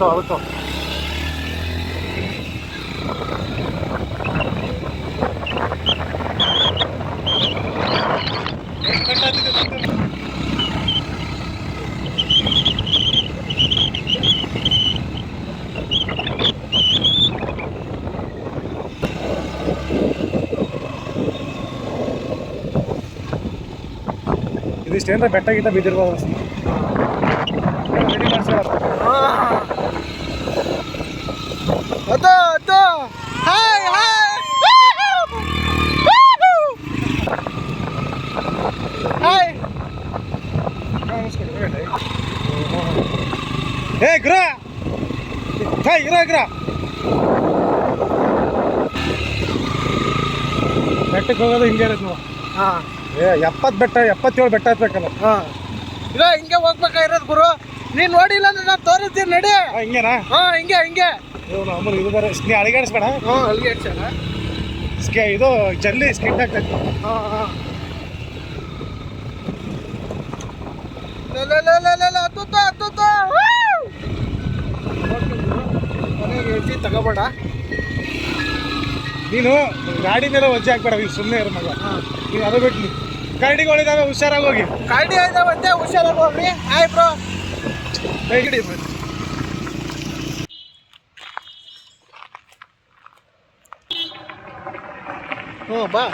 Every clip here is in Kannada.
ಆಗುತ್ತೋ ಇದಿಷ್ಟೇಂದ್ರ ಬೆಟ್ಟ ಗಿಟ್ಟ ಬಿದ್ದಿರ್ಬೋದು. ಏ ಗ್ರ ಬೆಟ್ಟಕ್ಕೆ ಹೋಗೋದು ಹಿಂಗೆ ಇರುತ್ತೆ ನಾವು. ಹಾಂ 70 ಬೆಟ್ಟ 77 ಬೆಟ್ಟ ಹತ್ಬೇಕಲ್ಲ. ಹಾಂ ಇಲ್ಲ ಹಿಂಗೆ ಹೋಗ್ಬೇಕಾಗಿರೋದು ಗುರು. ನೀನು ನೋಡಿಲ್ಲ ಅಂದ್ರೆ ನಾನು ತೋರಿಸ್ತೀನಿ ನಡಿ. ಹಿಂಗೇನಾ? ಹಾಂ ಹಿಂಗೆ ಇದು ಬೇರೆ ನೀ ಅಳಿಗಾಡಿಸ್ಬೇಡ. ಹಾಂ ಅಲ್ಲಿಗೆ ಹೇಳ್ಸಲ್ಲ ಇದು ಜಲ್ಲಿ ಸ್ಕಿಡ್ ಆಗ್ತೈತಿ. ಹಾಂ ಹಾಂ ಹೇಳ್ತಿ ತಗೋಬೇಡ. ನೀನು ಗಾಡಿ ಮೇಲೆ ವಜ್ಜೆ ಹಾಕ್ಬೇಡ, ನೀವು ಸುಮ್ಮನೆ ಇರೋ ಮಗ. ನೀವು ಅದು ಬಿಟ್ಟು ಗಾಡಿಗಳಿದಾವೆ ಹುಷಾರಾಗಿ ಹೋಗಿ. ಗಾಡಿ ಇದಾವಂತೆ ಹುಷಾರಾಗಿ ಹೋಗ್ರಿ. ಆಯ್ ಬ್ರೋ ಹೇಗಿಡಿ ಹ್ಞೂ ಬಾ.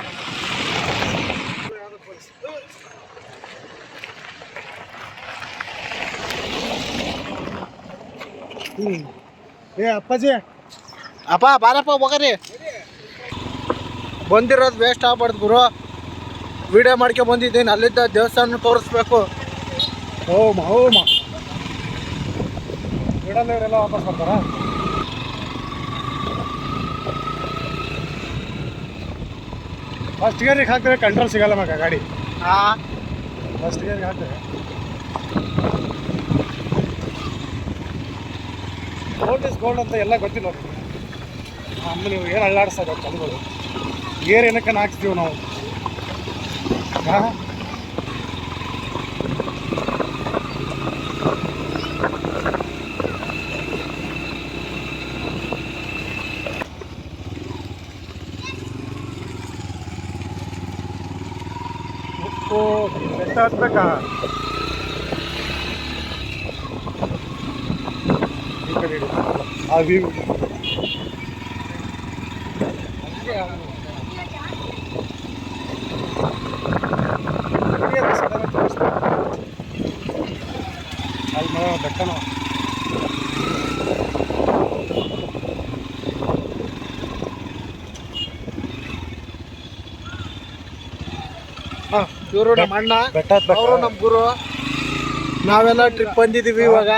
ಏ ಅಪ್ಪಾಜಿ ಅಪ್ಪ ಬಾರಪ್ಪ ಹೋಗ್ರಿ. ಬಂದಿರೋದು ವೇಸ್ಟ್ ಆಗ್ಬಾರ್ದು ಗುರು. ವಿಡಿಯೋ ಮಾಡ್ಕೊಂಡು ಬಂದಿದ್ದೀನಿ, ಅಲ್ಲಿದ್ದ ದೇವಸ್ಥಾನ ತೋರಿಸ್ಬೇಕು. ಓಮ ಬಿಡಲ್ಲವರೆಲ್ಲ ವಾಪಸ್ ಬರ್ತಾರ. ಫಸ್ಟ್ ಗೇರಿಗೆ ಹಾಕ್ತೇವೆ, ಕಂಟ್ರೋಲ್ ಸಿಗಲ್ಲ ಮಗ ಗಾಡಿ. ಹಾಂ ಫಸ್ಟ್ ಗೇರಿಗೆ ಹಾಕ್ತೇವೆ. ಗೋಲ್ಡ್ ಇಸ್ ಗೋಲ್ಡ್ ಅಂತ ಎಲ್ಲ ಗೊತ್ತಿಲ್ಲ ಅವ್ರಿಗೆ. ಆಮೇಲೆ ನೀವು ಏನು ಅಳ್ಳಾಡಿಸ್ತಾರೆ ಕಲ್ಗಳು. ಗೇರ್ ಏನಕ್ಕೆ ಹಾಕ್ಸ್ತೀವಿ ನಾವು. ಹಾಂ ಬೆಟ್ಟ ಹತ್ಬೇಕಾ? ಈ ಕಡೆ ಆ ವ್ಯೂ ಅಲ್ಲಿ ಬೆಟ್ಟನ. ಇವರು ನಮ್ಮ ಅಣ್ಣ, ಬೆಟ್ಟ ಅವರು ನಮ್ಮ ಗುರು. ನಾವೆಲ್ಲ ಟ್ರಿಪ್ ಬಂದಿದ್ದೀವಿ ಇವಾಗ.